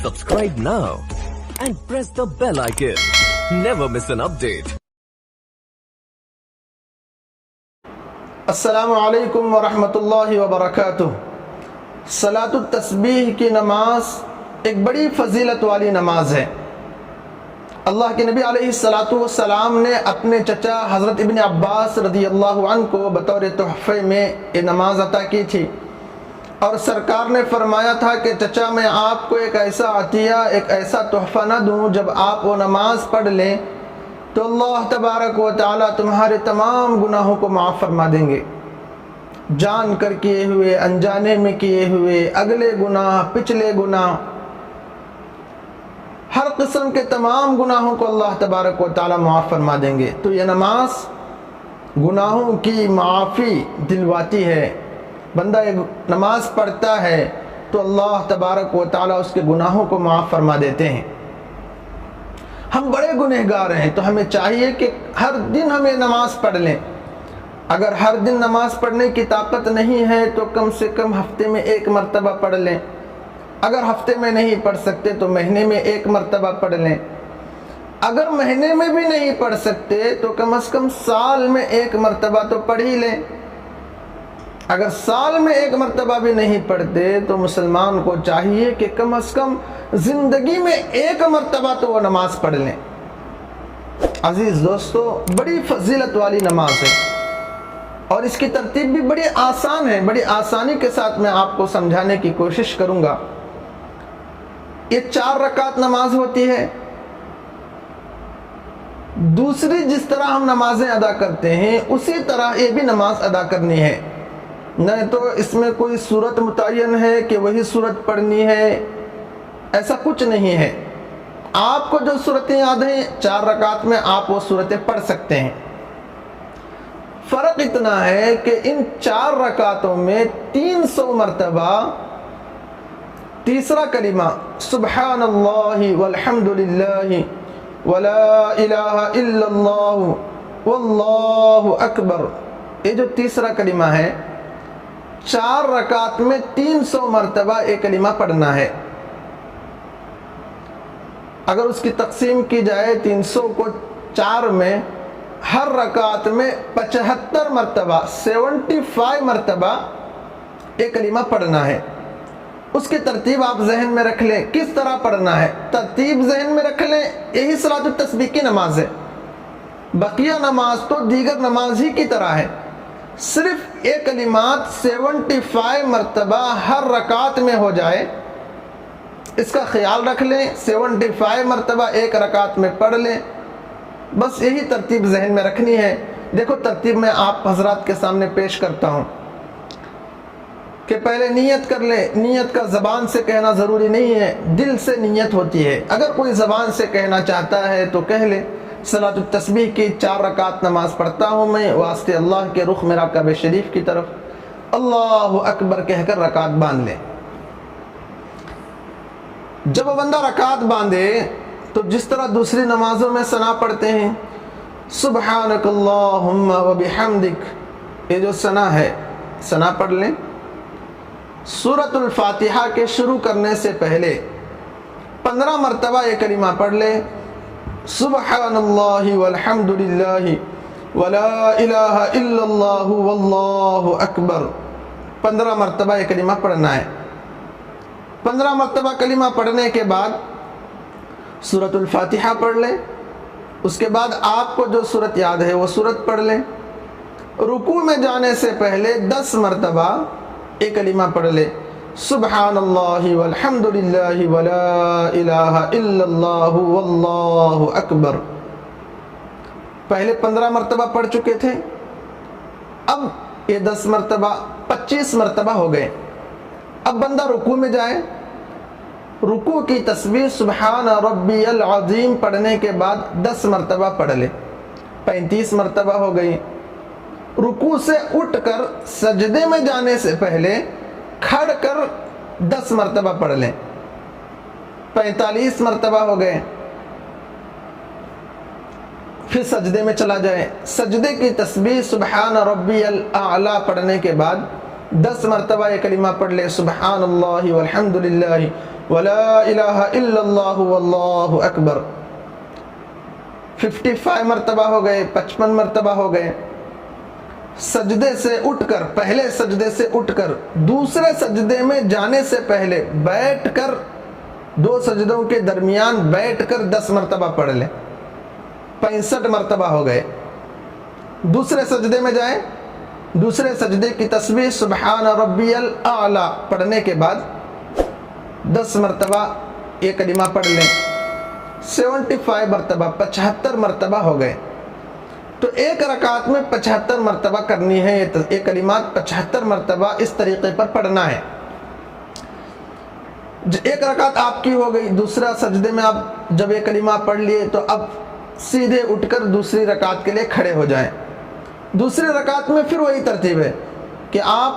Subscribe now and press the bell icon. Never miss an update. السلام علیکم ورحمۃ اللہ وبرکاتہ۔ صلاۃ التسبیح کی نماز ایک بڑی فضیلت والی نماز ہے۔ اللہ کے نبی علیہ السلام نے اپنے چچا حضرت ابن عباس رضی اللہ عنہ کو بطور تحفے میں یہ نماز عطا کی تھی، اور سرکار نے فرمایا تھا کہ چچا میں آپ کو ایک ایسا عطیہ، ایک ایسا تحفہ نہ دوں جب آپ وہ نماز پڑھ لیں تو اللہ تبارک و تعالی تمہارے تمام گناہوں کو معاف فرما دیں گے، جان کر کیے ہوئے، انجانے میں کیے ہوئے، اگلے گناہ، پچھلے گناہ، ہر قسم کے تمام گناہوں کو اللہ تبارک و تعالی معاف فرما دیں گے۔ تو یہ نماز گناہوں کی معافی دلواتی ہے۔ بندہ ایک نماز پڑھتا ہے تو اللہ تبارک و تعالی اس کے گناہوں کو معاف فرما دیتے ہیں۔ ہم بڑے گنہگار ہیں تو ہمیں چاہیے کہ ہر دن ہم یہ نماز پڑھ لیں۔ اگر ہر دن نماز پڑھنے کی طاقت نہیں ہے تو کم سے کم ہفتے میں ایک مرتبہ پڑھ لیں۔ اگر ہفتے میں نہیں پڑھ سکتے تو مہینے میں ایک مرتبہ پڑھ لیں۔ اگر مہینے میں بھی نہیں پڑھ سکتے تو کم از کم سال میں ایک مرتبہ تو پڑھ ہی لیں۔ اگر سال میں ایک مرتبہ بھی نہیں پڑھتے تو مسلمان کو چاہیے کہ کم از کم زندگی میں ایک مرتبہ تو وہ نماز پڑھ لیں۔ عزیز دوستو، بڑی فضیلت والی نماز ہے اور اس کی ترتیب بھی بڑی آسان ہے۔ بڑی آسانی کے ساتھ میں آپ کو سمجھانے کی کوشش کروں گا۔ یہ 4 رکعت نماز ہوتی ہے۔ دوسری جس طرح ہم نمازیں ادا کرتے ہیں اسی طرح یہ بھی نماز ادا کرنی ہے، نہ تو اس میں کوئی صورت متعین ہے کہ وہی صورت پڑھنی ہے، ایسا کچھ نہیں ہے۔ آپ کو جو صورتیں یاد ہیں 4 رکعت میں آپ وہ صورتیں پڑھ سکتے ہیں۔ فرق اتنا ہے کہ ان 4 رکعتوں میں 300 مرتبہ تیسرا کلمہ سبحان اللہ والحمد للہ ولا الہ الا اللہ واللہ اکبر، یہ جو تیسرا کلمہ ہے 4 رکعت میں 300 مرتبہ یہ کلمہ پڑھنا ہے۔ اگر اس کی تقسیم کی جائے 300 کو 4 میں، ہر رکعت میں 75 مرتبہ 75 مرتبہ یہ کلمہ پڑھنا ہے۔ اس کی ترتیب آپ ذہن میں رکھ لیں، کس طرح پڑھنا ہے ترتیب ذہن میں رکھ لیں۔ یہی صلاۃ التسبیح کی نماز ہے۔ بقیہ نماز تو دیگر نماز ہی کی طرح ہے، صرف یہ کلمات 75 مرتبہ ہر رکعت میں ہو جائے، اس کا خیال رکھ لیں۔ 75 مرتبہ ایک رکعت میں پڑھ لیں، بس یہی ترتیب ذہن میں رکھنی ہے۔ دیکھو ترتیب میں آپ حضرات کے سامنے پیش کرتا ہوں کہ پہلے نیت کر لیں۔ نیت کا زبان سے کہنا ضروری نہیں ہے، دل سے نیت ہوتی ہے۔ اگر کوئی زبان سے کہنا چاہتا ہے تو کہہ لے صلاۃ التسبیح کی 4 رکعت نماز پڑھتا ہوں میں واسطے اللہ کے رخ میرا کعبہ شریف کی طرف، اللہ اکبر کہہ کر رکعت باندھ لے۔ جب وہ بندہ رکعت باندھے تو جس طرح دوسری نمازوں میں ثنا پڑھتے ہیں سبحانک اللہم وبحمدک، یہ جو ثنا ہے ثنا پڑھ لیں۔ سورۃ الفاتحہ کے شروع کرنے سے پہلے 15 مرتبہ یہ کلمہ پڑھ لیں، سبحان اللہ والحمد للہ ولا الہ الا اللہ واللہ اکبر، 15 مرتبہ یہ کلمہ پڑھنا ہے۔ 15 مرتبہ کلمہ پڑھنے کے بعد سورۃ الفاتحہ پڑھ لیں۔ اس کے بعد آپ کو جو سورت یاد ہے وہ سورت پڑھ لیں۔ رکوع میں جانے سے پہلے 10 مرتبہ یہ کلمہ پڑھ لیں، سبحان اللہ والحمد للہ ولا الہ الا اللہ واللہ اکبر۔ پہلے 15 مرتبہ پڑھ چکے تھے، اب یہ 10 مرتبہ 25 مرتبہ ہو گئے۔ اب بندہ رکوع میں جائے، رکوع کی تسبیح سبحان ربی العظیم پڑھنے کے بعد 10 مرتبہ پڑھ لے، 35 مرتبہ ہو گئی۔ رکوع سے اٹھ کر سجدے میں جانے سے پہلے کھڑ کر 10 مرتبہ پڑھ لیں، 45 مرتبہ ہو گئے۔ پھر سجدے میں چلا جائے، سجدے کی تسبیح سبحان ربی الاعلی پڑھنے کے بعد 10 مرتبہ یہ کلمہ پڑھ لے، سبحان اللہ والحمد للہ ولا الہ الا اللہ واللہ اکبر 55 مرتبہ ہو گئے، 55 مرتبہ ہو گئے۔ سجدے سے اٹھ کر، پہلے سجدے سے اٹھ کر دوسرے سجدے میں جانے سے پہلے بیٹھ کر، دو سجدوں کے درمیان بیٹھ کر 10 مرتبہ پڑھ لیں، 65 مرتبہ ہو گئے۔ دوسرے سجدے میں جائیں، دوسرے سجدے کی تسبیح سبحان ربی الاعلی پڑھنے کے بعد 10 مرتبہ یہ کلمہ پڑھ لیں، 75 مرتبہ، 75 مرتبہ ہو گئے۔ تو ایک رکعت میں 75 مرتبہ کرنی ہے، یہ کلمات 75 مرتبہ اس طریقے پر پڑھنا ہے۔ ایک رکعت آپ کی ہو گئی، دوسرا سجدے میں آپ جب یہ کلمہ پڑھ لیے تو اب سیدھے اٹھ کر دوسری رکعت کے لیے کھڑے ہو جائیں۔ دوسری رکعت میں پھر وہی ترتیب ہے کہ آپ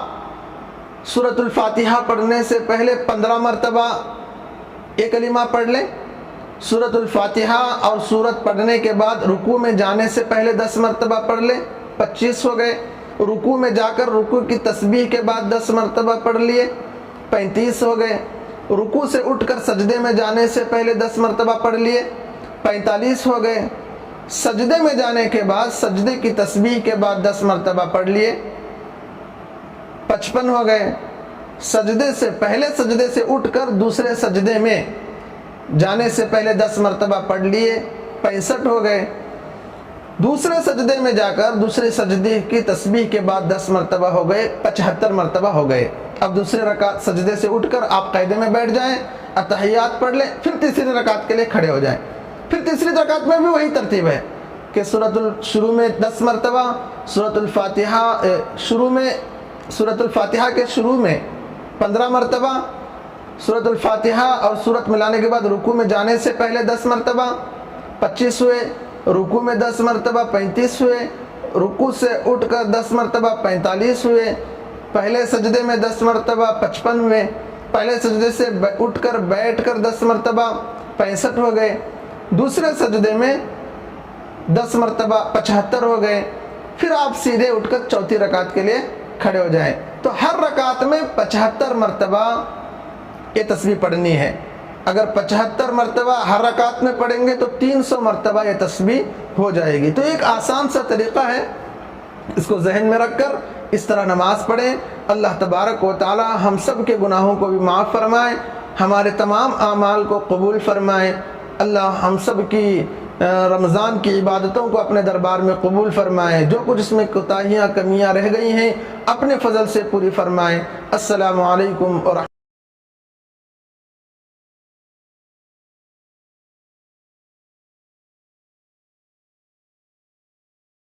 سورۃ الفاتحہ پڑھنے سے پہلے 15 مرتبہ یہ کلمہ پڑھ لیں، سورۃ الفاتحہ اور سورت پڑھنے کے بعد رکوع میں جانے سے پہلے 10 مرتبہ پڑھ لیں، 25 ہو گئے۔ رکوع میں جا کر رکوع کی تسبیح کے بعد 10 مرتبہ پڑھ لیے، 35 ہو گئے۔ رکوع سے اٹھ کر سجدے میں جانے سے پہلے 10 مرتبہ پڑھ لیے، 45 ہو گئے۔ سجدے میں جانے کے بعد سجدے کی تسبیح کے بعد 10 مرتبہ پڑھ لیے، 55 ہو گئے۔ سجدے سے پہلے سجدے سے اٹھ کر دوسرے سجدے میں جانے سے پہلے 10 مرتبہ پڑھ لیے، 65 ہو گئے۔ دوسرے سجدے میں جا کر دوسرے سجدے کی تسبیح کے بعد 10 مرتبہ ہو گئے، 75 مرتبہ ہو گئے۔ اب دوسرے رکعت سجدے سے اٹھ کر آپ قاعدے میں بیٹھ جائیں، اتحیات پڑھ لیں، پھر تیسری رکعت کے لیے کھڑے ہو جائیں۔ پھر تیسری رکعت میں بھی وہی ترتیب ہے کہ شروع میں 10 مرتبہ، سورۃ الفاتحہ کے شروع میں 15 مرتبہ، سورۃ الفاتحہ اور سورت ملانے کے بعد رکوع میں جانے سے پہلے 10 مرتبہ، 25 ہوئے۔ رکوع میں 10 مرتبہ، 35 ہوئے۔ رکوع سے اٹھ کر 10 مرتبہ، 45 ہوئے۔ پہلے سجدے میں 10 مرتبہ، 55 ہوئے۔ پہلے سجدے سے اٹھ کر بیٹھ کر 10 مرتبہ، 65 ہو گئے۔ دوسرے سجدے میں 10 مرتبہ، 75 ہو گئے۔ پھر آپ سیدھے اٹھ کر چوتھی رکعت کے لیے کھڑے ہو جائیں۔ تو ہر رکعت میں 75 مرتبہ یہ تسبیح پڑھنی ہے۔ اگر 75 مرتبہ ہر رکعت میں پڑھیں گے تو 300 مرتبہ یہ تسبیح ہو جائے گی۔ تو ایک آسان سا طریقہ ہے، اس کو ذہن میں رکھ کر اس طرح نماز پڑھیں۔ اللہ تبارک و تعالی ہم سب کے گناہوں کو بھی معاف فرمائے، ہمارے تمام اعمال کو قبول فرمائے۔ اللہ ہم سب کی رمضان کی عبادتوں کو اپنے دربار میں قبول فرمائے، جو کچھ اس میں کوتاہیاں کمیاں رہ گئی ہیں اپنے فضل سے پوری فرمائے۔ السلام علیکم ورحمۃ اللہ۔